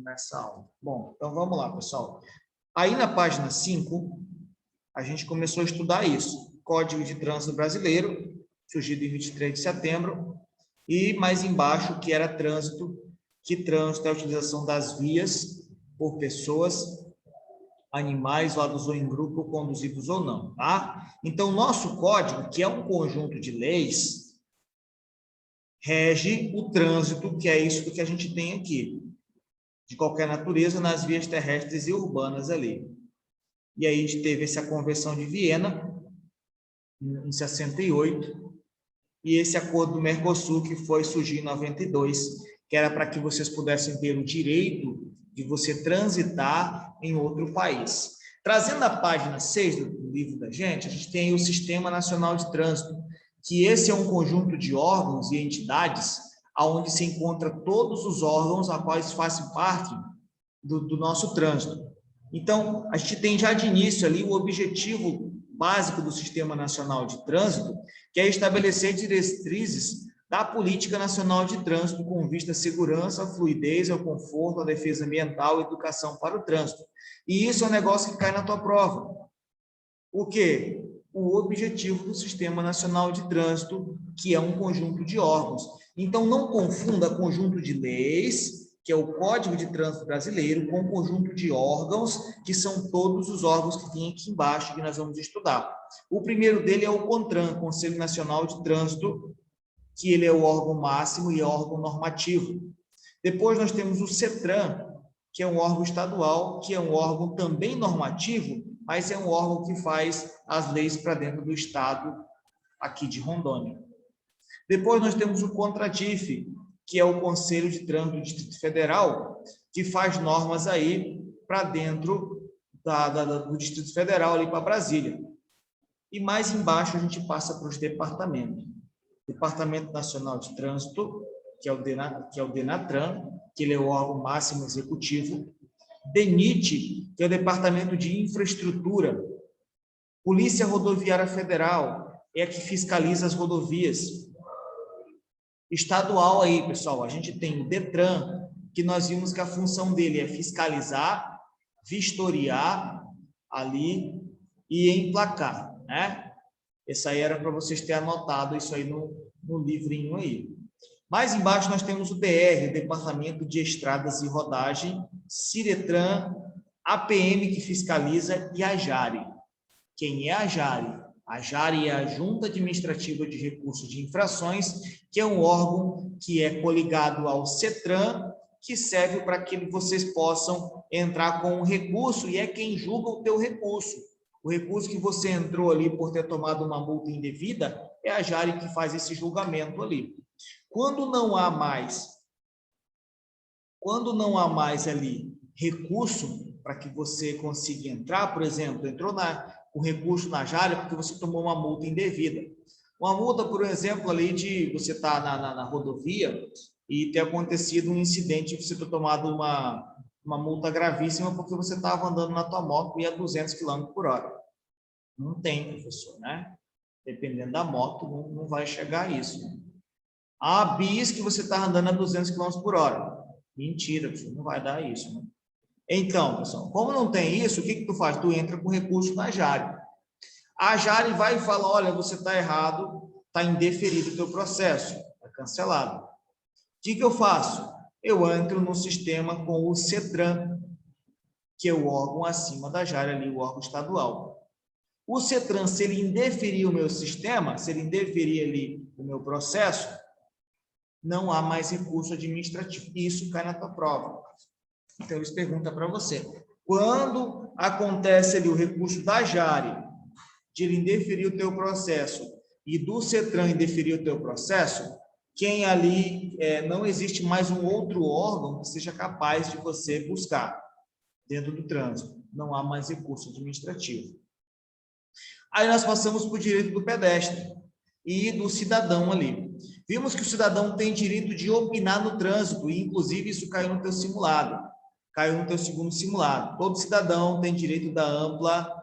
nessa aula. Bom, então vamos lá, pessoal. Aí na página 5, a gente começou a estudar isso. Código de Trânsito Brasileiro, surgido em 23 de setembro, e mais embaixo, que era trânsito, que trânsito é a utilização das vias por pessoas, animais, lados ou em grupo, conduzidos ou não, tá? Então, nosso código, que é um conjunto de leis, rege o trânsito, que é isso que a gente tem aqui, de qualquer natureza, nas vias terrestres e urbanas ali. E aí a gente teve essa Convenção de Viena, em 68, e esse acordo do Mercosul, que foi surgir em 92, que era para que vocês pudessem ter o direito de você transitar em outro país. Trazendo a página 6 do livro da gente, a gente tem aí o Sistema Nacional de Trânsito, que esse é um conjunto de órgãos e entidades onde se encontra todos os órgãos a quais fazem parte do nosso trânsito. Então, a gente tem já de início ali o objetivo básico do Sistema Nacional de Trânsito, que é estabelecer diretrizes da Política Nacional de Trânsito com vista à segurança, à fluidez, ao conforto, à defesa ambiental e educação para o trânsito. E isso é um negócio que cai na tua prova. O quê? O objetivo do Sistema Nacional de Trânsito, que é um conjunto de órgãos. Então, não confunda conjunto de leis, que é o Código de Trânsito Brasileiro, com um conjunto de órgãos, que são todos os órgãos que tem aqui embaixo, que nós vamos estudar. O primeiro dele é o CONTRAN, Conselho Nacional de Trânsito, que ele é o órgão máximo e é o órgão normativo. Depois nós temos o CETRAN, que é um órgão estadual, que é um órgão também normativo, mas é um órgão que faz as leis para dentro do estado aqui de Rondônia. Depois nós temos o CONTRADIF, que é o Conselho de Trânsito do Distrito Federal, que faz normas aí para dentro do Distrito Federal, ali para Brasília. E mais embaixo a gente passa para os departamentos. Departamento Nacional de Trânsito, que é o DENATRAN, que ele é o órgão máximo executivo. DENIT, que é o Departamento de Infraestrutura. Polícia Rodoviária Federal, é a que fiscaliza as rodovias. Estadual aí, pessoal, a gente tem o DETRAN, que nós vimos que a função dele é fiscalizar, vistoriar ali e emplacar, né? Essa aí era para vocês terem anotado isso aí no livrinho aí. Mais embaixo nós temos o DR, Departamento de Estradas e Rodagem, CIRETRAN, APM que fiscaliza e a JARE. Quem é a JARE? A JARE é a Junta Administrativa de Recursos de Infrações, que é um órgão que é coligado ao CETRAN, que serve para que vocês possam entrar com um recurso e é quem julga o teu recurso. O recurso que você entrou ali por ter tomado uma multa indevida, é a JARE que faz esse julgamento ali. Quando não há mais ali recurso para que você consiga entrar, por exemplo, entrou com recurso na JARE porque você tomou uma multa indevida. Uma multa, por exemplo, ali de você estar na rodovia e ter acontecido um incidente, você ter tomado uma multa gravíssima porque você estava andando na tua moto e a 200 km por hora. Não tem, professor, né? Dependendo da moto, não vai chegar a isso. A bis que você está andando a 200 km por hora. Mentira, professor, não vai dar isso. Né? Então, pessoal, como não tem isso, o que tu faz? Tu entra com recurso na JARE. A JARE vai e fala, olha, você está errado, está indeferido o teu processo, está cancelado. O que eu faço? Eu entro no sistema com o CETRAN, que é o órgão acima da JARE ali, o órgão estadual. O CETRAN, se ele indeferir o meu sistema, se ele indeferir ali o meu processo, não há mais recurso administrativo. Isso cai na tua prova. Então, eles perguntam para você. Quando acontece ali o recurso da JARE, de ele indeferir o teu processo, e do CETRAN indeferir o teu processo, quem ali, não existe mais um outro órgão que seja capaz de você buscar dentro do trânsito. Não há mais recurso administrativo. Aí nós passamos para o direito do pedestre e do cidadão ali. Vimos que o cidadão tem direito de opinar no trânsito, e inclusive isso caiu no teu simulado, caiu no teu segundo simulado. Todo cidadão tem direito da ampla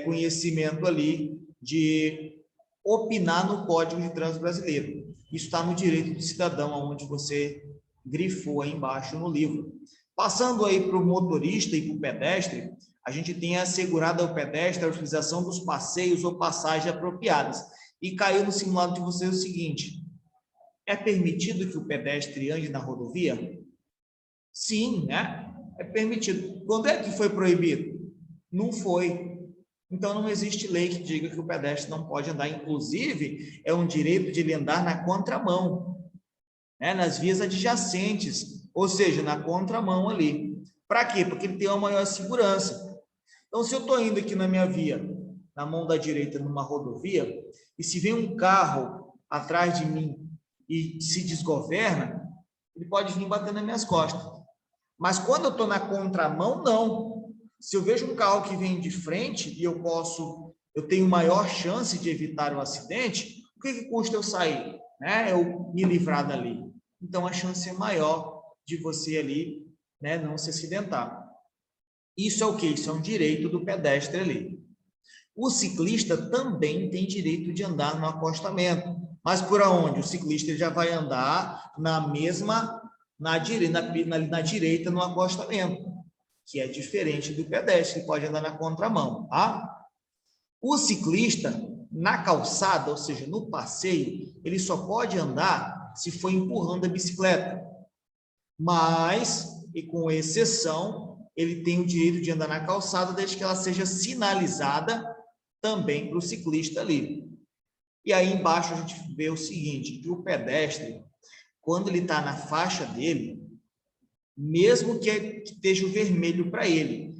conhecimento ali de opinar no Código de Trânsito Brasileiro. Isso está no direito do cidadão, onde você grifou aí embaixo no livro. Passando aí para o motorista e para o pedestre, a gente tem assegurado ao pedestre a utilização dos passeios ou passagens apropriadas. E caiu no simulado de vocês o seguinte: é permitido que o pedestre ande na rodovia? Sim, né? É permitido. Quando é que foi proibido? Não foi. Então, não existe lei que diga que o pedestre não pode andar. Inclusive, é um direito de ele andar na contramão, né? Nas vias adjacentes, ou seja, na contramão ali. Para quê? Porque ele tem uma maior segurança. Então, se eu estou indo aqui na minha via, na mão da direita, numa rodovia, e se vem um carro atrás de mim e se desgoverna, ele pode vir bater nas minhas costas. Mas quando eu estou na contramão, não. Se eu vejo um carro que vem de frente e eu tenho maior chance de evitar o acidente, o que custa eu sair, né? Eu me livrar dali. Então, a chance é maior de você ali, né, não se acidentar. Isso é o quê? Isso é um direito do pedestre ali. O ciclista também tem direito de andar no acostamento. Mas por onde? O ciclista já vai andar na direita no acostamento, que é diferente do pedestre, que pode andar na contramão, tá? O ciclista, na calçada, ou seja, no passeio, ele só pode andar se for empurrando a bicicleta. Mas, e com exceção, ele tem o direito de andar na calçada desde que ela seja sinalizada também para o ciclista ali. E aí embaixo a gente vê o seguinte, que o pedestre, quando ele está na faixa dele, mesmo que esteja o vermelho para ele,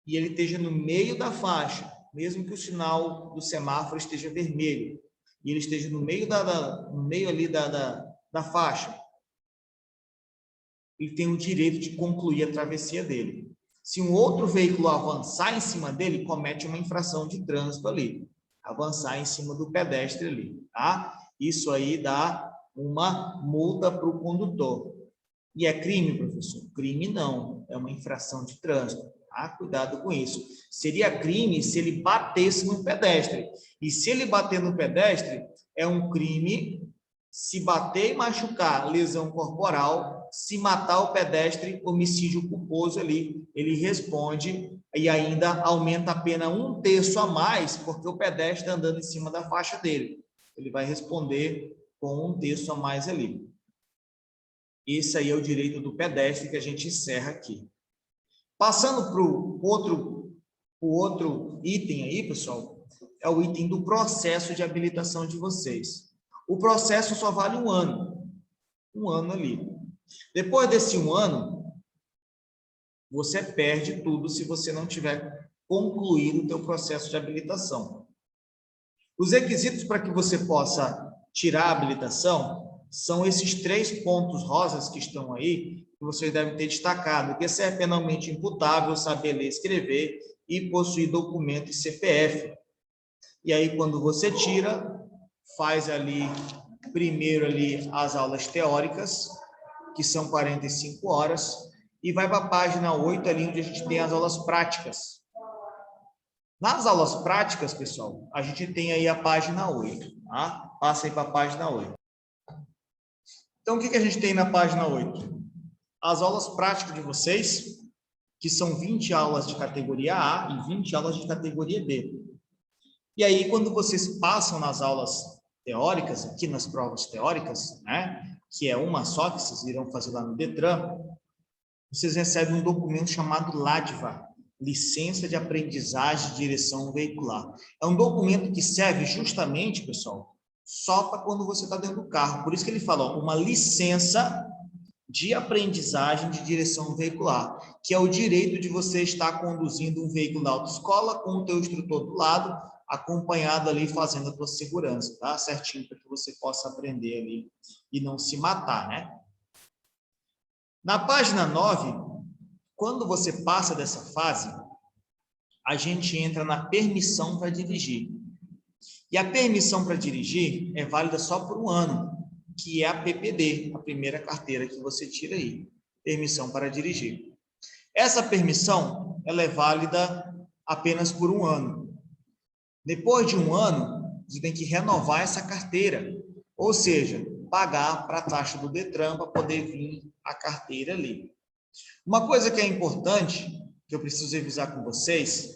e ele esteja no meio da faixa, mesmo que o sinal do semáforo esteja vermelho, e ele esteja no meio ali da faixa, ele tem o direito de concluir a travessia dele. Se um outro veículo avançar em cima dele, comete uma infração de trânsito ali. Avançar em cima do pedestre ali, tá? Isso aí dá uma multa para o condutor. E é crime, professor? Crime não, é uma infração de trânsito. Tá? Cuidado com isso. Seria crime se ele batesse no pedestre. E se ele bater no pedestre, é um crime se bater e machucar, lesão corporal. Se matar o pedestre, homicídio culposo ali, ele responde e ainda aumenta a pena 1/3 a mais, porque o pedestre está andando em cima da faixa dele. Ele vai responder com 1/3 a mais ali. Esse aí é o direito do pedestre que a gente encerra aqui. Passando para o outro item aí, pessoal, é o item do processo de habilitação de vocês. O processo só vale 1 ano. 1 ano ali. Depois desse 1 ano, você perde tudo se você não tiver concluído o teu processo de habilitação. Os requisitos para que você possa tirar a habilitação são esses 3 pontos rosas que estão aí, que vocês devem ter destacado, que é penalmente imputável, saber ler e escrever e possuir documento e CPF. E aí, quando você tira, faz ali, primeiro ali as aulas teóricas, que são 45 horas, e vai para a página 8 ali, onde a gente tem as aulas práticas. Nas aulas práticas, pessoal, a gente tem aí a página 8, tá? Passa aí para a página 8. Então, o que a gente tem na página 8? As aulas práticas de vocês, que são 20 aulas de categoria A e 20 aulas de categoria B. E aí, quando vocês passam nas aulas teóricas, aqui nas provas teóricas, né, que é uma só que vocês irão fazer lá no Detran, vocês recebem um documento chamado LADVA, Licença de Aprendizagem de Direção Veicular. É um documento que serve justamente, pessoal, só para quando você está dentro do carro. Por isso que ele fala, ó, uma licença de aprendizagem de direção veicular, que é o direito de você estar conduzindo um veículo da autoescola com o teu instrutor do lado, acompanhado ali, fazendo a tua segurança, tá? Certinho, para que você possa aprender ali e não se matar, né? Na página 9, quando você passa dessa fase, a gente entra na permissão para dirigir. E a permissão para dirigir é válida só por 1 ano, que é a PPD, a primeira carteira que você tira aí, permissão para dirigir. Essa permissão, ela é válida apenas por 1 ano. Depois de 1 ano, você tem que renovar essa carteira, ou seja, pagar para a taxa do Detran para poder vir a carteira ali. Uma coisa que é importante, que eu preciso revisar com vocês,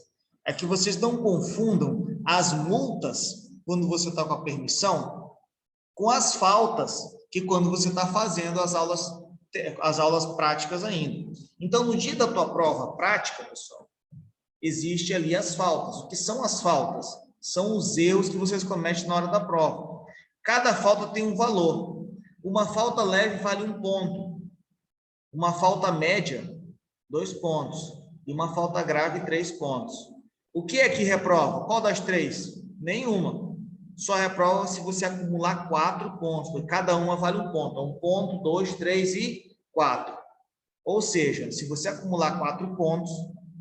é que vocês não confundam as multas, quando você está com a permissão, com as faltas, que quando você está fazendo as aulas práticas ainda. Então, no dia da tua prova prática, pessoal, existe ali as faltas. O que são as faltas? São os erros que vocês cometem na hora da prova. Cada falta tem um valor. Uma falta leve vale 1 ponto. Uma falta média, 2 pontos. E uma falta grave, 3 pontos. O que é que reprova? Qual das 3? Nenhuma. Só reprova se você acumular 4 pontos. Porque cada uma vale 1 ponto. 1 ponto, 2, 3 e 4. Ou seja, se você acumular 4 pontos,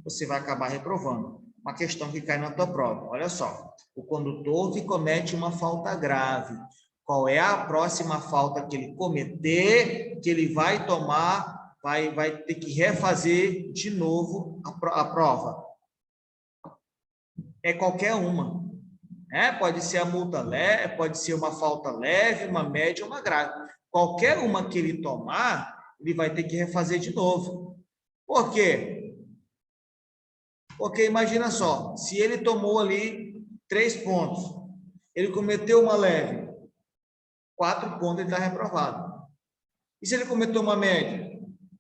você vai acabar reprovando. Uma questão que cai na tua prova. Olha só. O condutor que comete uma falta grave. Qual é a próxima falta que ele cometer, que ele vai tomar, vai ter que refazer de novo a prova? É qualquer uma. Pode ser a multa leve, pode ser uma falta leve, uma média, uma grave. Qualquer uma que ele tomar, ele vai ter que refazer de novo. Por quê? Porque imagina só, se ele tomou ali 3 pontos, ele cometeu uma leve, 4 pontos ele está reprovado. E se ele cometeu uma média,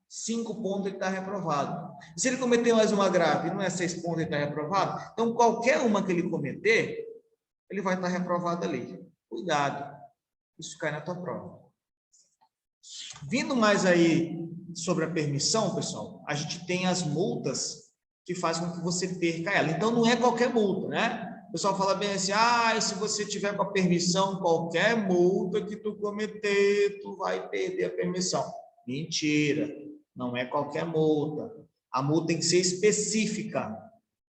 5 pontos ele está reprovado. E se ele cometer mais uma grave, não é 6 pontos ele está reprovado? Então, qualquer uma que ele cometer, ele vai estar reprovado ali. Cuidado, isso cai na tua prova. Vindo mais aí sobre a permissão, pessoal, a gente tem as multas que fazem com que você perca ela. Então, não é qualquer multa, né? O pessoal fala bem assim, se você tiver com a permissão, qualquer multa que tu cometer, tu vai perder a permissão. Mentira, não é qualquer multa. A multa tem que ser específica.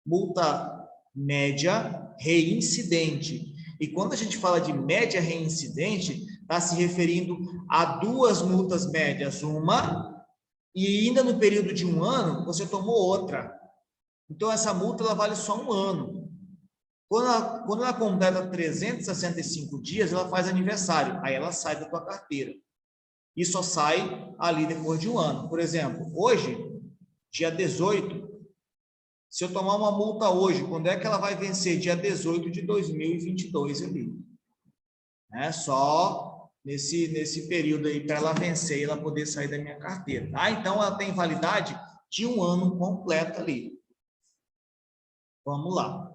Multa média reincidente. E quando a gente fala de média reincidente, está se referindo a 2 multas médias, uma, e ainda no período de 1 ano, você tomou outra. Então, essa multa ela vale só 1 ano. Quando ela completa 365 dias, ela faz aniversário. Aí ela sai da tua carteira. E só sai ali depois de 1 ano. Por exemplo, hoje, dia 18, se eu tomar uma multa hoje, quando é que ela vai vencer? Dia 18 de 2022 ali. Só nesse período aí, para ela vencer e ela poder sair da minha carteira. Então, ela tem validade de 1 ano completo ali. Vamos lá.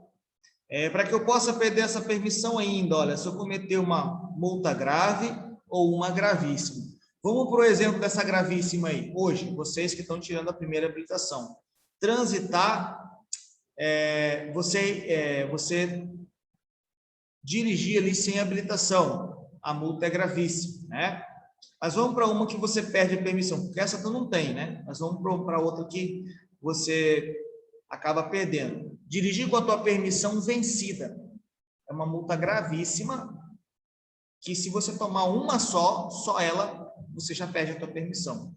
Para que eu possa perder essa permissão ainda, olha, se eu cometer uma multa grave ou uma gravíssima. Vamos para o exemplo dessa gravíssima aí. Hoje, vocês que estão tirando a primeira habilitação. Transitar, você dirigir ali sem habilitação. A multa é gravíssima, né? Mas vamos para uma que você perde a permissão, porque essa tu não tem, né? Mas vamos para outra que você acaba perdendo. Dirigir com a tua permissão vencida. É uma multa gravíssima, que se você tomar uma só ela, você já perde a tua permissão.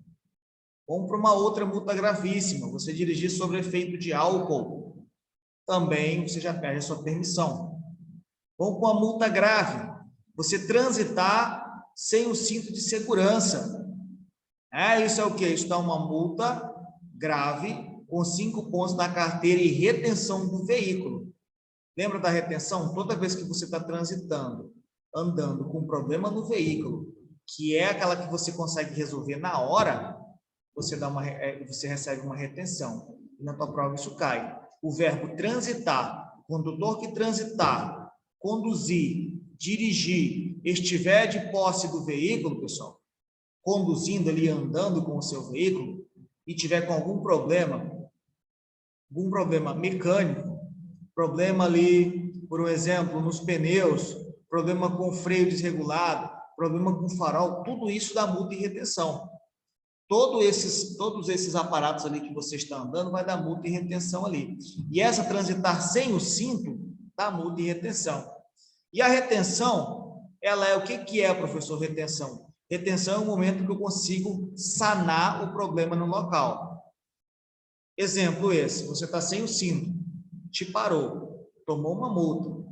Vamos para uma outra multa gravíssima. Você dirigir sob efeito de álcool, também você já perde a sua permissão. Vamos para uma multa grave. Você transitar sem o cinto de segurança. Isso é o quê? Isso dá uma multa grave, com 5 pontos na carteira e retenção do veículo. Lembra da retenção? Toda vez que você está transitando, andando com problema no veículo, que é aquela que você consegue resolver na hora, você recebe uma retenção. E na tua prova isso cai. O verbo transitar, condutor que transitar, conduzir, dirigir, estiver de posse do veículo, pessoal, conduzindo ali, andando com o seu veículo, e tiver com algum problema mecânico, problema ali, por exemplo, nos pneus, problema com freio desregulado, problema com farol, tudo isso dá multa e retenção. Todos esses aparatos ali que você está andando vai dar multa e retenção ali. E essa transitar sem o cinto dá multa e retenção. E a retenção, ela é o que é, professor, retenção? Retenção é o momento que eu consigo sanar o problema no local. Exemplo esse, você está sem o cinto, te parou, tomou uma multa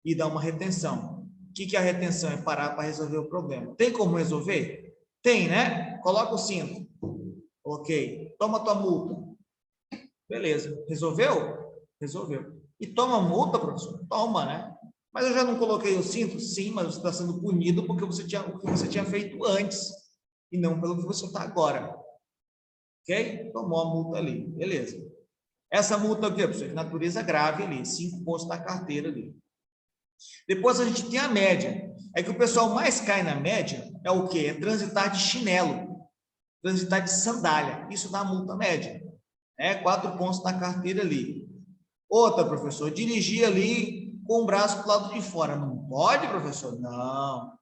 e dá uma retenção. O que é a retenção? É parar para resolver o problema. Tem como resolver? Tem, né? Coloca o cinto. Ok. Toma tua multa. Beleza. Resolveu? Resolveu. E toma multa, professor? Toma, né? Mas eu já não coloquei o cinto? Sim, mas você está sendo punido porque o que você tinha feito antes e não pelo que você está agora. Ok? Tomou a multa ali. Beleza. Essa multa aqui, professor, de natureza grave ali, 5 pontos da carteira ali. Depois a gente tem a média. É que o pessoal mais cai na média é o quê? É transitar de chinelo, transitar de sandália. Isso dá multa média. 4 pontos da carteira ali. Outra, professor, dirigir ali com o braço para o lado de fora. Não pode, professor? Não.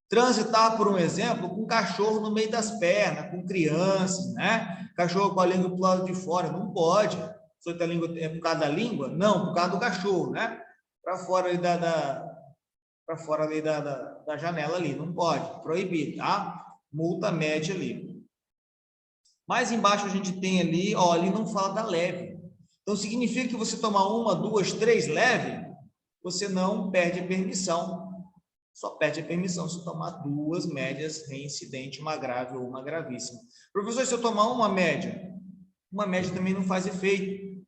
Transitar, por um exemplo, com cachorro no meio das pernas, com crianças, né? Cachorro com a língua para o lado de fora. Não pode. Só que a língua é por causa da língua? Não, por causa do cachorro, né? Para fora ali para fora ali da janela ali. Não pode. Proibido, tá? Multa média ali. Mais embaixo a gente tem ali, ó, ali não fala da leve. Então, significa que você tomar 1, 2, 3 leve, você não perde a permissão. Só perde a permissão se tomar 2 médias, reincidente, uma grave ou uma gravíssima. Professor, se eu tomar uma média também não faz efeito.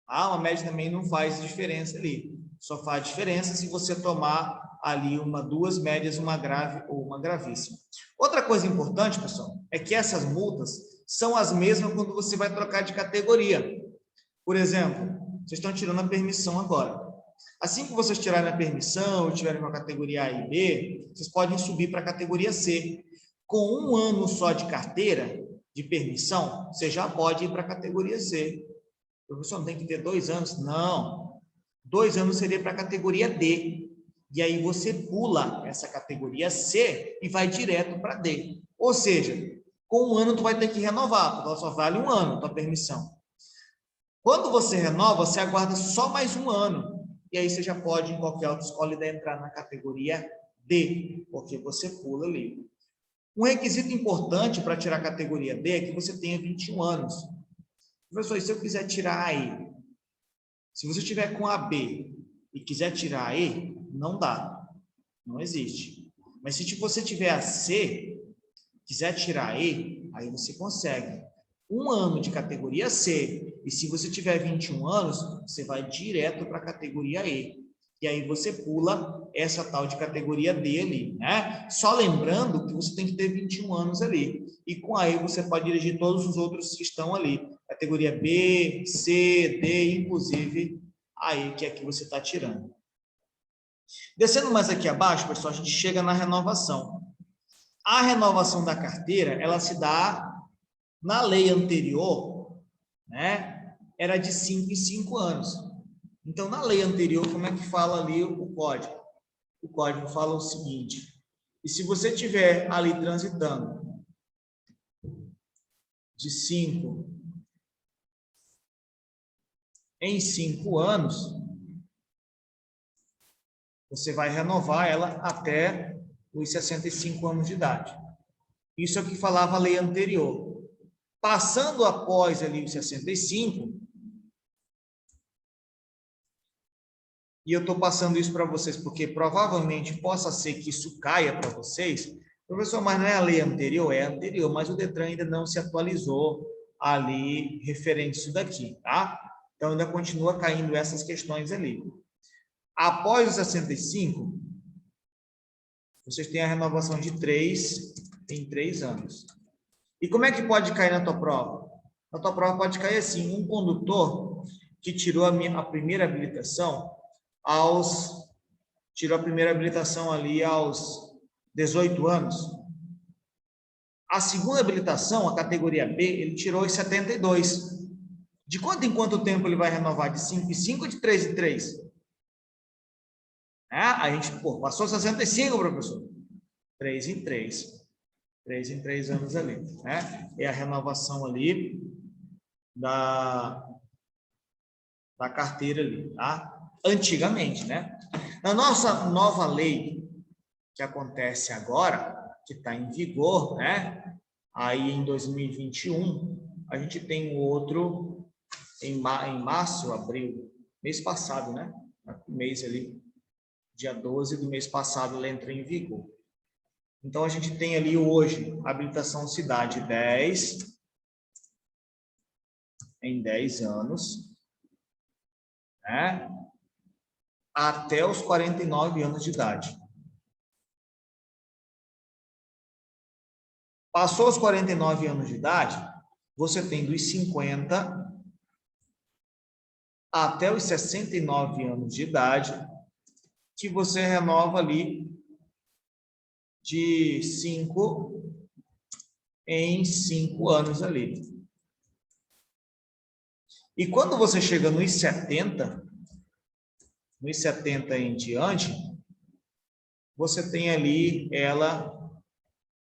Uma média também não faz diferença ali. Só faz diferença se você tomar ali 2 médias, uma grave ou uma gravíssima. Outra coisa importante, pessoal, é que essas multas são as mesmas quando você vai trocar de categoria. Por exemplo, vocês estão tirando a permissão agora. Assim que vocês tirarem a permissão e tiverem uma categoria A e B, vocês podem subir para a categoria C. Com 1 ano só de carteira, de permissão, você já pode ir para a categoria C. O professor não tem que ter 2 anos? Não. 2 anos seria para a categoria D. E aí você pula essa categoria C e vai direto para D. Ou seja, com 1 ano tu vai ter que renovar, porque ela só vale 1 ano, tua permissão. Quando você renova, você aguarda só mais 1 ano. E aí você já pode, em qualquer outra escola, entrar na categoria D, porque você pula ali. Um requisito importante para tirar a categoria D é que você tenha 21 anos. Professor, e se eu quiser tirar a E? Se você estiver com a B e quiser tirar a E, não dá. Não existe. Mas se você tiver a C, quiser tirar a E, aí você consegue. 1 ano de categoria C, e se você tiver 21 anos, você vai direto para a categoria E. E aí você pula essa tal de categoria D ali, né? Só lembrando que você tem que ter 21 anos ali. E com a E você pode dirigir todos os outros que estão ali. Categoria B, C, D, inclusive a E, que é que você está tirando. Descendo mais aqui abaixo, pessoal, a gente chega na renovação. A renovação da carteira, ela se dá na lei anterior, né? Era de 5 em 5 anos. Então, na lei anterior, como é que fala ali o código? O código fala o seguinte: e se você estiver ali transitando de 5 em 5 anos, você vai renovar ela até os 65 anos de idade. Isso é o que falava a lei anterior. Passando após ali os 65, e eu estou passando isso para vocês porque provavelmente possa ser que isso caia para vocês. Professor, mas não é a lei anterior? É anterior, mas o Detran ainda não se atualizou ali referente a isso daqui, tá? Então ainda continua caindo essas questões ali. Após os 65, vocês têm a renovação de 3 em 3 anos. E como é que pode cair na tua prova? Na tua prova pode cair assim: um condutor que tirou a primeira habilitação ali aos 18 anos. A segunda habilitação, a categoria B, ele tirou aos 72. De quanto em quanto tempo ele vai renovar? De 5 em 5 ou de 3 em 3? A gente, passou 65, professor. 3 em 3. 3 em 3 anos ali, né? É a renovação ali da carteira ali, tá? Antigamente, né? Na nossa nova lei, que acontece agora, que está em vigor, né? Aí em 2021, a gente tem um outro em março, abril, mês passado, né? Mês ali, dia 12 do mês passado, ela entra em vigor. Então, a gente tem ali hoje, habilitação cidade 10, em 10 anos, né? Até os 49 anos de idade. Passou os 49 anos de idade, você tem dos 50 até os 69 anos de idade, que você renova ali de 5 em 5 anos ali. E quando você chega nos 70 em diante, você tem ali ela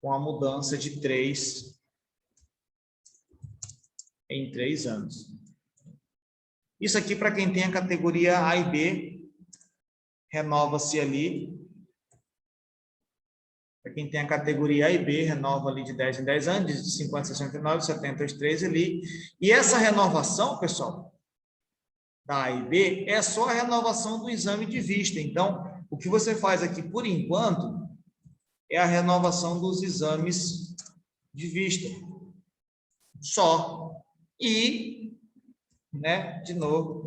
com a mudança de 3 em 3 anos. Isso aqui para quem tem a categoria A e B, renova-se ali. Para quem tem a categoria A e B, renova ali de 10 em 10 anos, de 50 a 69, 70 aos 3 ali. E essa renovação, pessoal, da A e B, é só a renovação do exame de vista. Então, o que você faz aqui, por enquanto, é a renovação dos exames de vista. Só. E, né, de novo,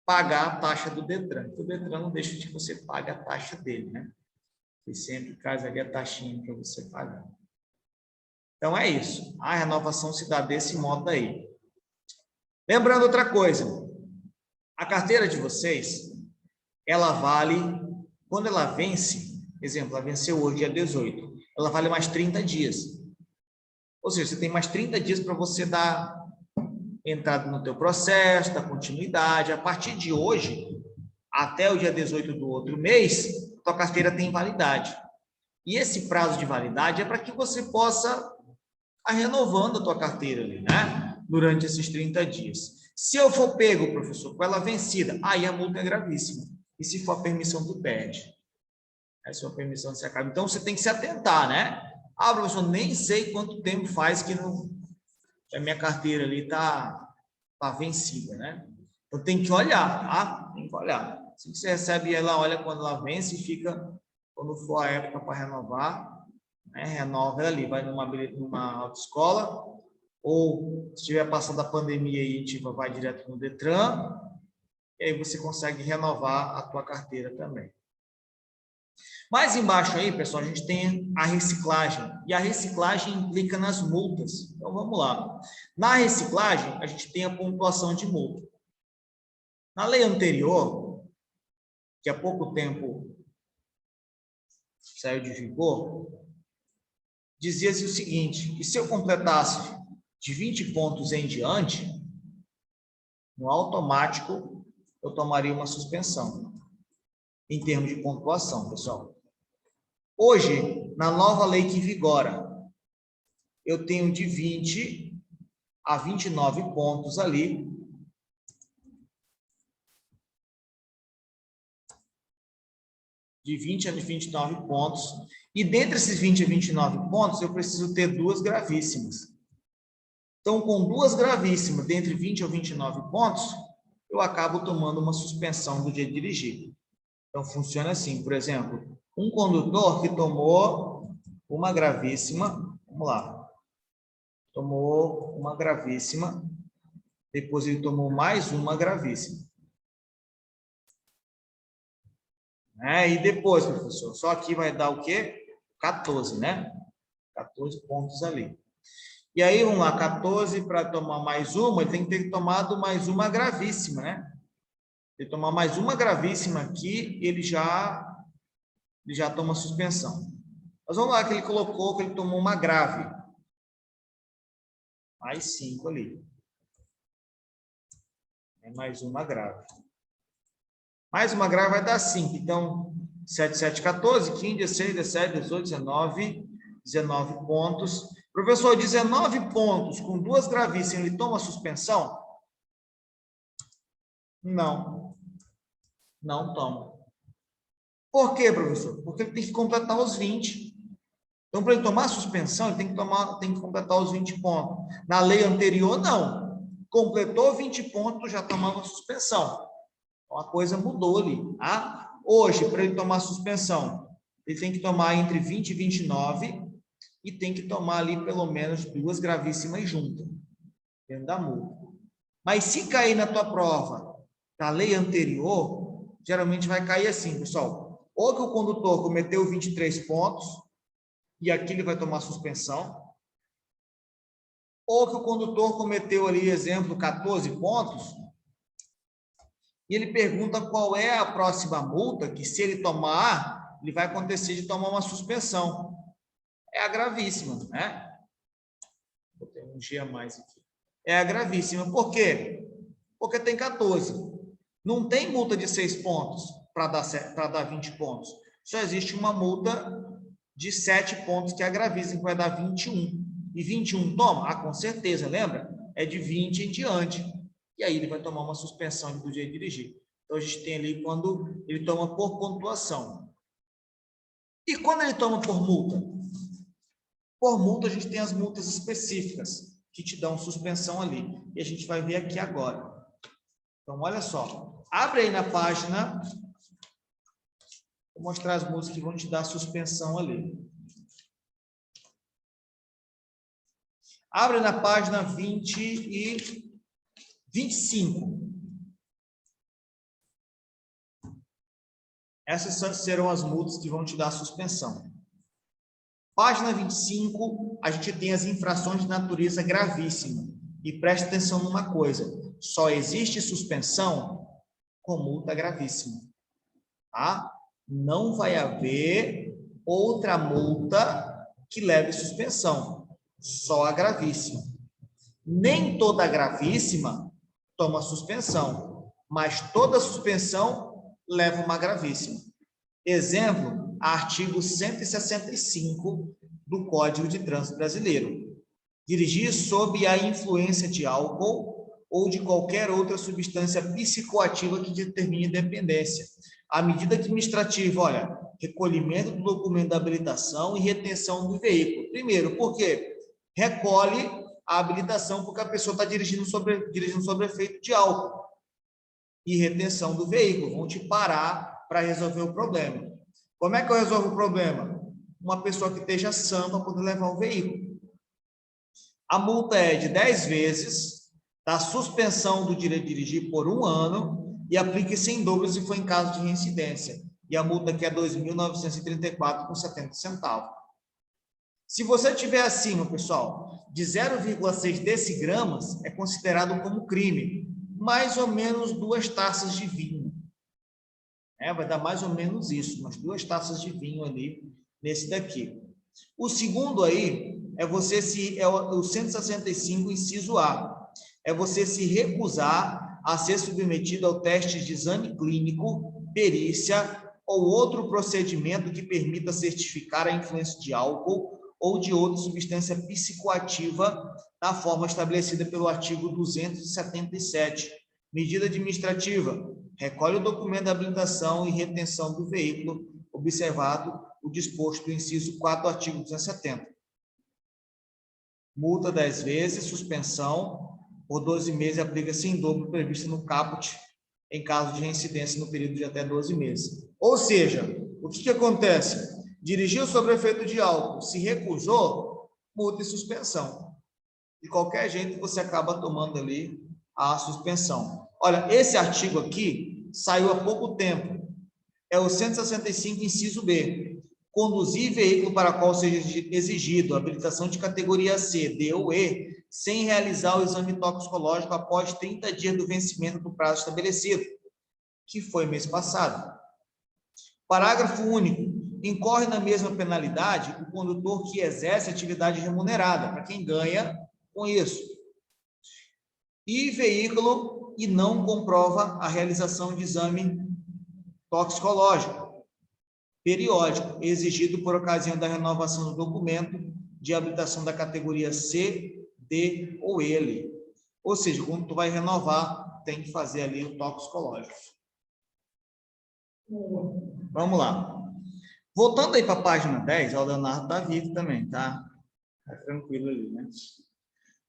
pagar a taxa do Detran. O Detran não deixa que você pague a taxa dele, né? E sempre traz ali a taxinha para você pagar. Então, é isso. A renovação se dá desse modo aí. Lembrando outra coisa. A carteira de vocês, ela vale, quando ela vence, exemplo, ela venceu hoje, dia 18, ela vale mais 30 dias. Ou seja, você tem mais 30 dias para você dar entrada no teu processo, dar continuidade. A partir de hoje, até o dia 18 do outro mês, a tua carteira tem validade. E esse prazo de validade é para que você possa estar renovando a tua carteira ali, né? Durante esses 30 dias. Se eu for pego, professor, com ela vencida, aí a multa é gravíssima. E se for a permissão, tu perde. Se for a permissão, você acaba. Então, você tem que se atentar, né? Ah, professor, nem sei quanto tempo faz que a minha carteira ali tá vencida, né? Então, tem que olhar, tá? Tem que olhar. Se você recebe ela, olha quando ela vence e fica, quando for a época para renovar, né? Renova ela ali, vai numa autoescola, ou se estiver passando a pandemia aí, tipo, vai direto no Detran, e aí você consegue renovar a tua carteira também. Mais embaixo aí, pessoal, a gente tem a reciclagem. E a reciclagem implica nas multas. Então, vamos lá. Na reciclagem, a gente tem a pontuação de multa. Na lei anterior, que há pouco tempo saiu de vigor, dizia-se o seguinte, que se eu completasse de 20 pontos em diante, no automático, eu tomaria uma suspensão, em termos de pontuação, pessoal. Hoje, na nova lei que vigora, eu tenho de 20 a 29 pontos ali. De 20 a 29 pontos. E dentre esses 20 a 29 pontos, eu preciso ter 2 gravíssimas. Então, com 2 gravíssimas, dentre 20 a 29 pontos, eu acabo tomando uma suspensão do dia de dirigir. Então, funciona assim, por exemplo, um condutor que tomou uma gravíssima, vamos lá, tomou uma gravíssima, depois ele tomou mais uma gravíssima. E depois, professor, só aqui vai dar o quê? 14, né? 14 pontos ali. E aí, vamos lá, 14 para tomar mais uma, ele tem que ter tomado mais uma gravíssima, né? Se ele tomar mais uma gravíssima aqui, ele já toma suspensão. Mas vamos lá, que ele colocou que ele tomou uma grave. Mais 5 ali. Mais uma grave. Mais uma grave vai dar 5. Então, 7, 7, 14, 15, 16, 17, 18, 19 pontos. Professor, 19 pontos com 2 gravíssimas, ele toma suspensão? Não. Não toma. Por quê, professor? Porque ele tem que completar os 20. Então, para ele tomar suspensão, ele tem que completar os 20 pontos. Na lei anterior, não. Completou 20 pontos, já tomava suspensão. Então, a coisa mudou ali. Tá? Hoje, para ele tomar suspensão, ele tem que tomar entre 20 e 29 e tem que tomar ali pelo menos 2 gravíssimas juntas, dentro da multa. Mas se cair na tua prova da lei anterior, geralmente vai cair assim, pessoal. Ou que o condutor cometeu 23 pontos, e aqui ele vai tomar suspensão, ou que o condutor cometeu ali, exemplo, 14 pontos, e ele pergunta qual é a próxima multa, que se ele tomar, ele vai acontecer de tomar uma suspensão. É a gravíssima, né? Vou ter um G a mais aqui. É a gravíssima. Por quê? Porque tem 14. Não tem multa de 6 pontos para dar 20 pontos. Só existe uma multa de 7 pontos, que é a gravíssima, que vai dar 21. E 21 toma? Ah, com certeza, lembra? É de 20 em diante. E aí ele vai tomar uma suspensão do direito de dirigir. Então, a gente tem ali quando ele toma por pontuação. E quando ele toma por multa? Por multa, a gente tem as multas específicas, que te dão suspensão ali. E a gente vai ver aqui agora. Então, olha só. Abre aí na página. Vou mostrar as multas que vão te dar suspensão ali. Abre na página 20 e 25. Essas serão as multas que vão te dar suspensão. Página 25, a gente tem as infrações de natureza gravíssima. E preste atenção numa coisa, só existe suspensão com multa gravíssima. Tá? Não vai haver outra multa que leve suspensão, só a gravíssima. Nem toda gravíssima toma suspensão, mas toda suspensão leva uma gravíssima. Exemplo, artigo 165 do Código de Trânsito Brasileiro. Dirigir sob a influência de álcool ou de qualquer outra substância psicoativa que determine dependência. A medida administrativa, olha, recolhimento do documento da habilitação e retenção do veículo. Primeiro, por quê? Recolhe a habilitação porque a pessoa está dirigindo sob efeito de álcool. E retenção do veículo, vão te parar para resolver o problema. Como é que eu resolvo o problema? Uma pessoa que esteja sã para poder levar o veículo. A multa é de 10 vezes da suspensão do direito de dirigir por 1 ano e aplica-se em dobro se for em caso de reincidência. E a multa aqui é R$ 2.934,70. Se você tiver acima, pessoal, de 0,6 decigramas, é considerado como crime. Mais ou menos 2 taças de vinho. Vai dar mais ou menos isso, umas 2 taças de vinho ali, nesse daqui. O segundo aí, é o 165, inciso A. É você se recusar a ser submetido ao teste de exame clínico, perícia ou outro procedimento que permita certificar a influência de álcool ou de outra substância psicoativa na forma estabelecida pelo artigo 277. Medida administrativa. Recolhe o documento da habilitação e retenção do veículo, observado o disposto do inciso 4 do artigo 270. Multa 10 vezes, suspensão por 12 meses, aplica-se em dobro previsto no caput, em caso de reincidência no período de até 12 meses. Ou seja, o que acontece? Dirigiu sob efeito de álcool, se recusou, multa e suspensão. De qualquer jeito, você acaba tomando ali a suspensão. Olha, esse artigo aqui saiu há pouco tempo. É o 165, inciso B. Conduzir veículo para qual seja exigido habilitação de categoria C, D ou E, sem realizar o exame toxicológico após 30 dias do vencimento do prazo estabelecido, que foi mês passado. Parágrafo único. Incorre na mesma penalidade o condutor que exerce atividade remunerada, para quem ganha com isso. E veículo e não comprova a realização de exame toxicológico periódico, exigido por ocasião da renovação do documento de habilitação da categoria C, D ou E. Ou seja, quando tu vai renovar, tem que fazer ali o toxicológico. Vamos lá. Voltando aí para a página 10, o Leonardo está vivo também, tá? Tá tranquilo ali, né?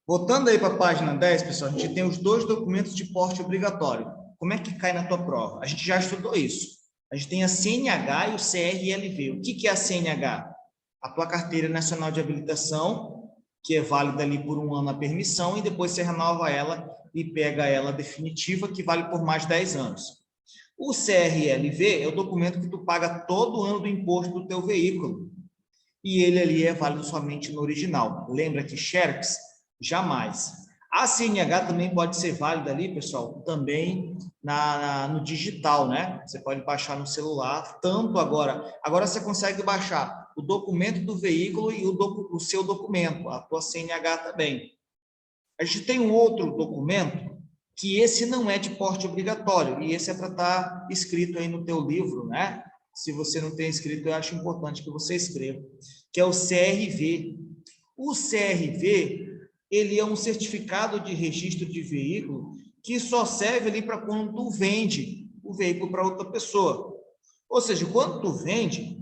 Voltando aí para a página 10, pessoal, a gente tem os 2 documentos de porte obrigatório. Como é que cai na tua prova? A gente já estudou isso. A gente tem a CNH e o CRLV. O que é a CNH? A tua Carteira Nacional de Habilitação que é válida ali por 1 ano a permissão, e depois você renova ela e pega ela definitiva, que vale por mais 10 anos. O CRLV é o documento que tu paga todo ano do imposto do teu veículo, e ele ali é válido somente no original. Lembra que Xerox, jamais. A CNH também pode ser válida ali, pessoal, também no digital, né? Você pode baixar no celular, tanto agora. Agora você consegue baixar o documento do veículo e o seu documento, a tua CNH também. A gente tem um outro documento que esse não é de porte obrigatório, e esse é para estar escrito aí no teu livro, né? Se você não tem escrito, eu acho importante que você escreva, que é o CRV. O CRV, ele é um certificado de registro de veículo que só serve ali para quando tu vende o veículo para outra pessoa. Ou seja, quando tu vende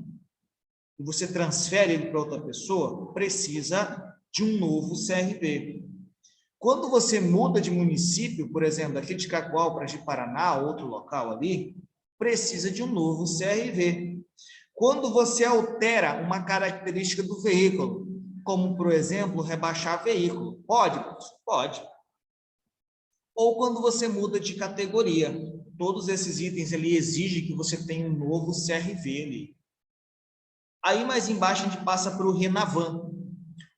e você transfere ele para outra pessoa, precisa de um novo CRV. Quando você muda de município, por exemplo, daqui de Cacoal para Ji-Paraná, outro local ali, precisa de um novo CRV. Quando você altera uma característica do veículo, como, por exemplo, rebaixar veículo, pode? Pode. Ou quando você muda de categoria, todos esses itens ali exigem que você tenha um novo CRV ali. Aí mais embaixo a gente passa para o RENAVAN.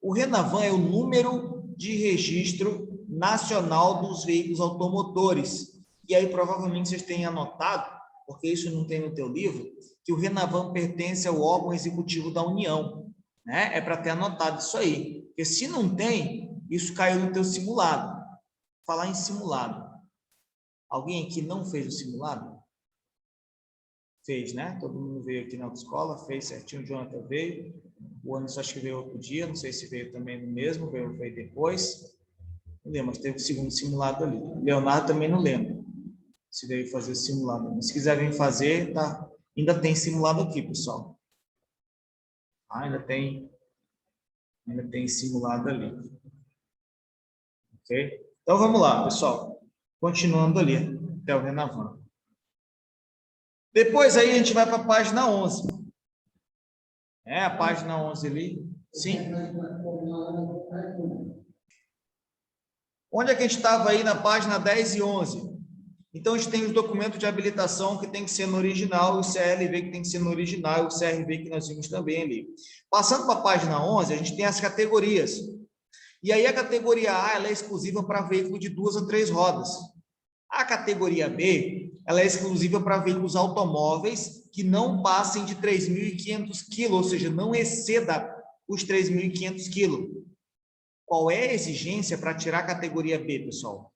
O RENAVAN é o número de registro nacional dos veículos automotores. E aí provavelmente vocês têm anotado, porque isso não tem no teu livro, que o RENAVAN pertence ao órgão executivo da União, né? É para ter anotado isso aí. Porque se não tem, isso caiu no teu simulado. Falar em simulado. Alguém aqui não fez o simulado? Fez, né? Todo mundo veio aqui na autoescola, fez certinho, o Jonathan veio. O Anderson acho que veio outro dia, não sei se veio também no mesmo, veio depois. Não lembro, mas teve o segundo simulado ali. Leonardo também não lembro se veio fazer o simulado. Mas se quiserem fazer, tá? Ainda tem simulado aqui, pessoal. Ainda tem simulado ali. Ok? Então vamos lá, pessoal. Continuando ali, até o Renavan. Depois aí a gente vai para a página 11. É a página 11 ali. Sim. Onde é que a gente estava aí na página 10 e 11? Então, a gente tem os documentos de habilitação que tem que ser no original, o CLV que tem que ser no original, o CRV que nós vimos também ali. Passando para a página 11, a gente tem as categorias. E aí a categoria A ela é exclusiva para veículo de 2 a 3 rodas. A categoria B ela é exclusiva para veículos automóveis que não passem de 3.500 quilos, ou seja, não exceda os 3.500 quilos. Qual é a exigência para tirar a categoria B, pessoal?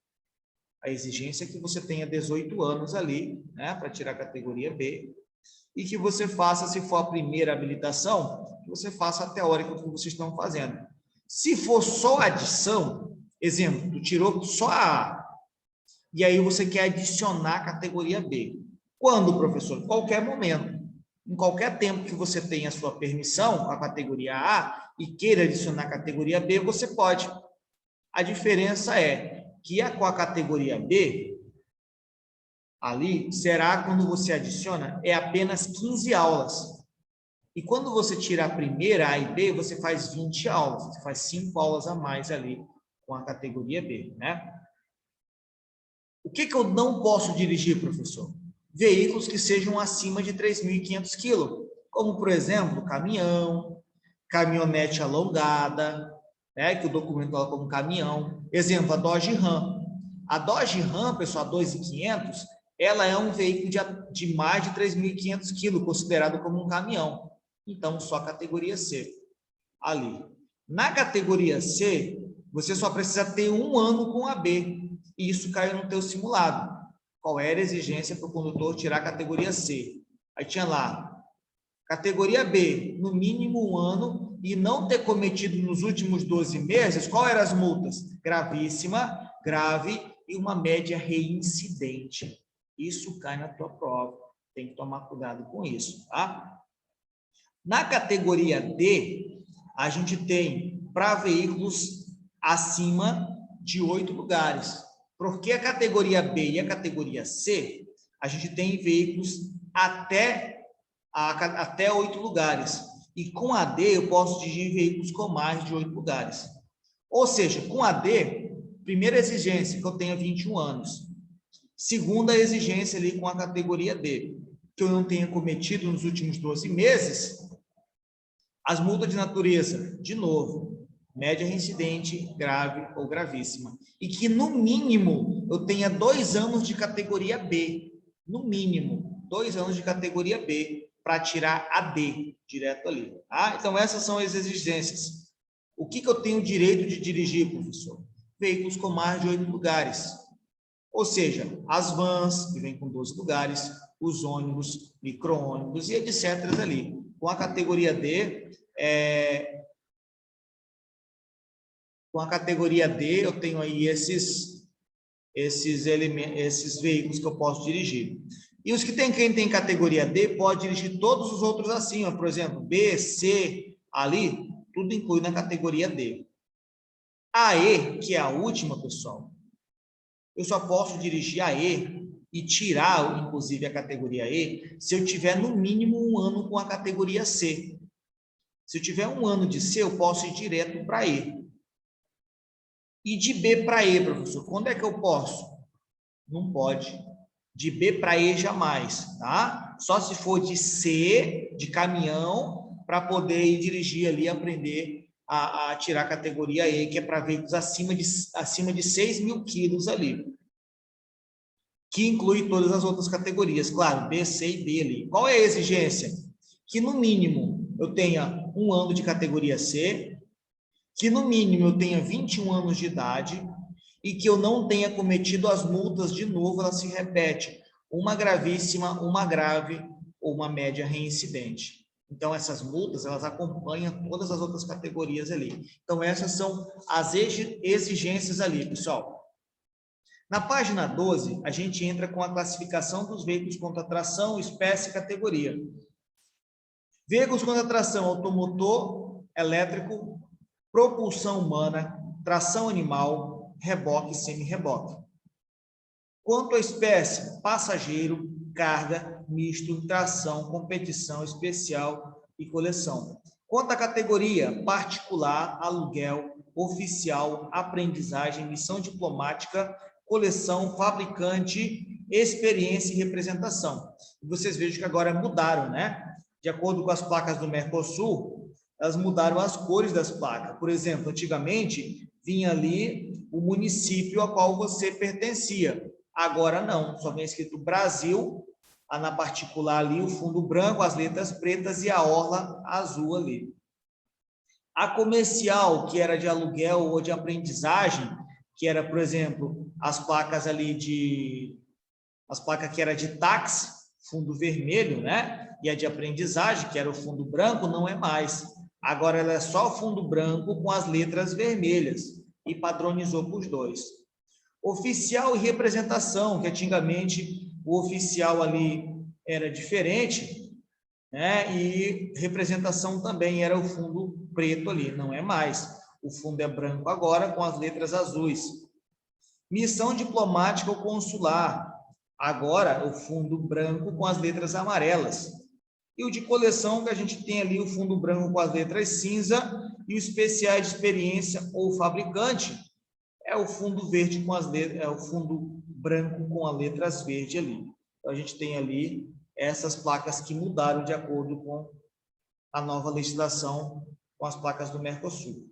A exigência é que você tenha 18 anos ali, né, para tirar a categoria B, e que você faça, se for a primeira habilitação, que você faça a teórica que vocês estão fazendo. Se for só adição, exemplo, tu tirou só a A, e aí você quer adicionar a categoria B. Quando, professor? Em qualquer momento. Em qualquer tempo que você tenha a sua permissão com a categoria A e queira adicionar a categoria B, você pode. A diferença é que com a categoria B, ali, será quando você adiciona, é apenas 15 aulas. E quando você tira a primeira, A e B, você faz 20 aulas. Você faz 5 aulas a mais ali com a categoria B, né? O que eu não posso dirigir, professor? Veículos que sejam acima de 3.500 quilos, como, por exemplo, caminhão, caminhonete alongada, né, que o documento fala como caminhão. Exemplo, a Dodge Ram. A Dodge Ram, pessoal, a 2.500, ela é um veículo de mais de 3.500 quilos, considerado como um caminhão. Então, só a categoria C ali. Na categoria C, você só precisa ter 1 ano com a B, e isso caiu no teu simulado. Qual era a exigência para o condutor tirar a categoria C? Aí tinha lá, categoria B, no mínimo 1 ano, e não ter cometido nos últimos 12 meses, qual eram as multas? Gravíssima, grave e uma média reincidente. Isso cai na tua prova. Tem que tomar cuidado com isso, tá? Na categoria D, a gente tem para veículos acima de 8 lugares. Porque a categoria B e a categoria C, a gente tem veículos até 8 lugares. E com a D, eu posso dirigir veículos com mais de 8 lugares. Ou seja, com a D, primeira exigência, que eu tenha 21 anos. Segunda exigência ali com a categoria D, que eu não tenha cometido nos últimos 12 meses as multas de natureza, de novo, média reincidente, grave ou gravíssima. E que, no mínimo, eu tenha 2 anos de categoria B. No mínimo, 2 anos de categoria B para tirar a D direto ali. Tá? Então, essas são as exigências. O que eu tenho direito de dirigir, professor? Veículos com mais de 8 lugares. Ou seja, as vans, que vêm com 12 lugares, os ônibus, micro-ônibus e etc. ali. Com a categoria D, eu tenho aí esses veículos que eu posso dirigir. E os que quem tem categoria D pode dirigir todos os outros assim, ó, por exemplo, B, C, ali, tudo inclui na categoria D. A E, que é a última, pessoal, eu só posso dirigir a E e tirar, inclusive, a categoria E, se eu tiver no mínimo 1 ano com a categoria C. Se eu tiver 1 ano de C, eu posso ir direto para E. E de B para E, professor, quando é que eu posso? Não pode. De B para E, jamais, tá? Só se for de C, de caminhão, para poder ir dirigir ali, aprender a tirar a categoria E, que é para veículos acima de 6 mil quilos ali. Que inclui todas as outras categorias, claro, B, C e D ali. Qual é a exigência? Que, no mínimo, eu tenha 1 ano de categoria C, que, no mínimo, eu tenha 21 anos de idade e que eu não tenha cometido as multas de novo, ela se repete, uma gravíssima, uma grave ou uma média reincidente. Então, essas multas, elas acompanham todas as outras categorias ali. Então, essas são as exigências ali, pessoal. Na página 12, a gente entra com a classificação dos veículos contra tração, espécie e categoria. Veículos contra tração automotor, elétrico, propulsão humana, tração animal, reboque e semi-reboque. Quanto à espécie, passageiro, carga, misto, tração, competição, especial e coleção. Quanto à categoria, particular, aluguel, oficial, aprendizagem, missão diplomática, coleção, fabricante, experiência e representação. E vocês vejam que agora mudaram, né? De acordo com as placas do Mercosul, elas mudaram as cores das placas. Por exemplo, antigamente vinha ali o município a qual você pertencia. Agora não, só vem escrito Brasil, na particular ali o fundo branco, as letras pretas e a orla azul ali. A comercial, que era de aluguel ou de aprendizagem, que era, por exemplo, as placas ali as placas que era de táxi, fundo vermelho, né? E a de aprendizagem, que era o fundo branco, não é mais. Agora ela é só fundo branco com as letras vermelhas e padronizou para os dois. Oficial e representação, que antigamente o oficial ali era diferente, né? E representação também era o fundo preto ali, não é mais. O fundo é branco agora com as letras azuis. Missão diplomática ou consular, agora o fundo branco com as letras amarelas. E o de coleção, que a gente tem ali o fundo branco com as letras cinza e o especial de experiência ou fabricante é o fundo verde com as letras, é o fundo branco com as letras verde ali. Então a gente tem ali essas placas que mudaram de acordo com a nova legislação com as placas do Mercosul.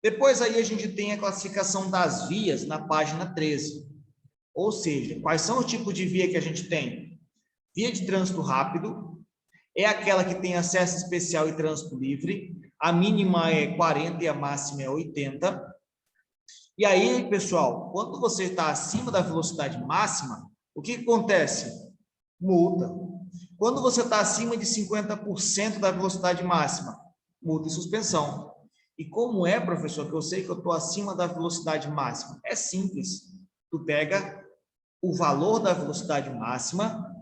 Depois aí a gente tem a classificação das vias na página 13. Ou seja, quais são os tipos de via que a gente tem? Via de trânsito rápido é aquela que tem acesso especial e trânsito livre. A mínima é 40 e a máxima é 80. E aí, pessoal, quando você está acima da velocidade máxima, o que acontece? Multa. Quando você está acima de 50% da velocidade máxima, multa e suspensão. E como é, professor, que eu sei que eu estou acima da velocidade máxima? É simples. Tu pega o valor da velocidade máxima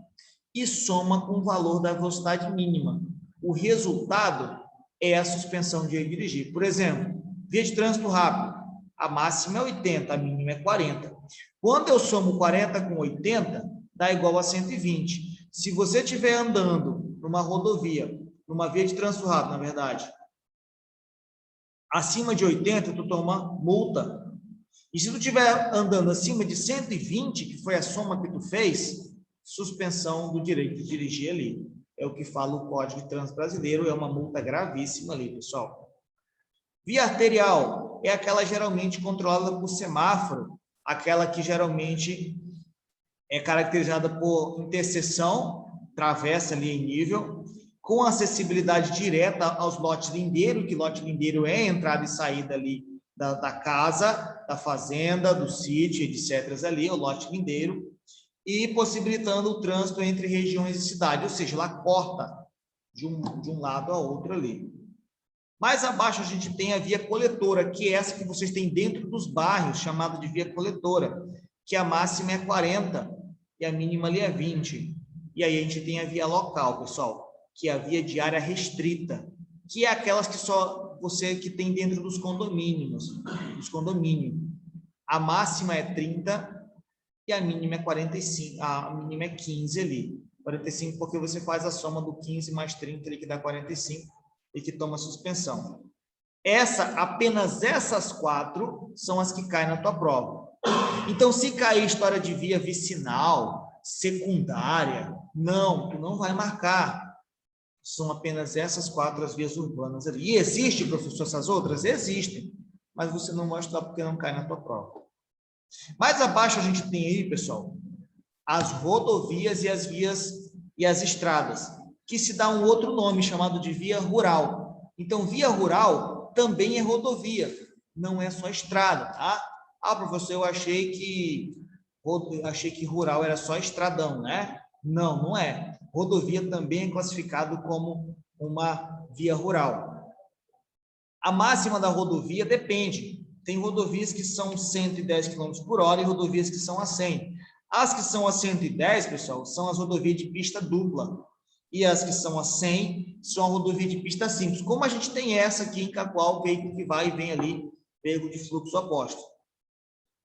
e soma com o valor da velocidade mínima. O resultado é a suspensão de dirigir. Por exemplo, via de trânsito rápido, a máxima é 80, a mínima é 40. Quando eu somo 40 com 80, dá igual a 120. Se você estiver andando numa rodovia, numa via de trânsito rápido, na verdade, acima de 80, tu toma multa. E se tu estiver andando acima de 120, que foi a soma que tu fez, suspensão do direito de dirigir ali. É o que fala o Código de Trânsito Brasileiro, é uma multa gravíssima ali, pessoal. Via arterial é aquela geralmente controlada por semáforo, aquela que geralmente é caracterizada por interseção, travessa ali em nível, com acessibilidade direta aos lotes lindeiros, que lote lindeiro é entrada e saída ali da casa, da fazenda, do sítio, etc. ali, o lote lindeiro, e possibilitando o trânsito entre regiões e cidade, ou seja, ela corta de um lado a outro ali. Mais abaixo a gente tem a via coletora, que é essa que vocês têm dentro dos bairros, chamada de via coletora, que a máxima é 40 e a mínima ali é 20. E aí a gente tem a via local, pessoal, que é a via de área restrita, que é aquelas que só você que tem dentro dos condomínios. A máxima é 30 e a mínima é 45, a mínima é 15 ali. 45 porque você faz a soma do 15 mais 30 ali, que dá 45, e que toma suspensão. Apenas essas 4 são as que caem na tua prova. Então, se cair história de via vicinal, secundária, tu não vai marcar. São apenas essas 4 as vias urbanas ali. E existe, professor, essas outras? Existem, mas você não vai estudar porque não cai na tua prova. Mais abaixo a gente tem aí, pessoal, as rodovias e as vias e as estradas, que se dá um outro nome chamado de via rural. Então, via rural também é rodovia, não é só estrada, tá? Professor, eu achei que rural era só estradão, né? Não, não é. Rodovia também é classificado como uma via rural. A máxima da rodovia depende. Tem rodovias que são 110 km por hora e rodovias que são a 100. As que são a 110, pessoal, são as rodovias de pista dupla. E as que são a 100 são a rodovia de pista simples. Como a gente tem essa aqui, em Cacoal, o veículo que vai e vem ali, veículo de fluxo oposto.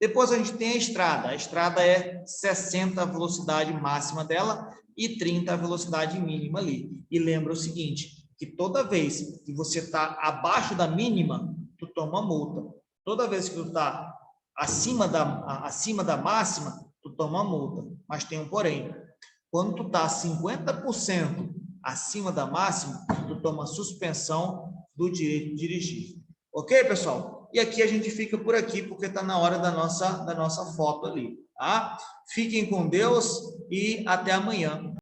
Depois a gente tem a estrada. A estrada é 60 a velocidade máxima dela e 30 a velocidade mínima ali. E lembra o seguinte, que toda vez que você está abaixo da mínima, tu toma multa. Toda vez que tu está acima da máxima, tu toma multa. Mas tem um porém. Quando tu está 50% acima da máxima, tu toma suspensão do direito de dirigir. Ok, pessoal? E aqui a gente fica por aqui, porque está na hora da nossa foto ali, tá? Fiquem com Deus e até amanhã.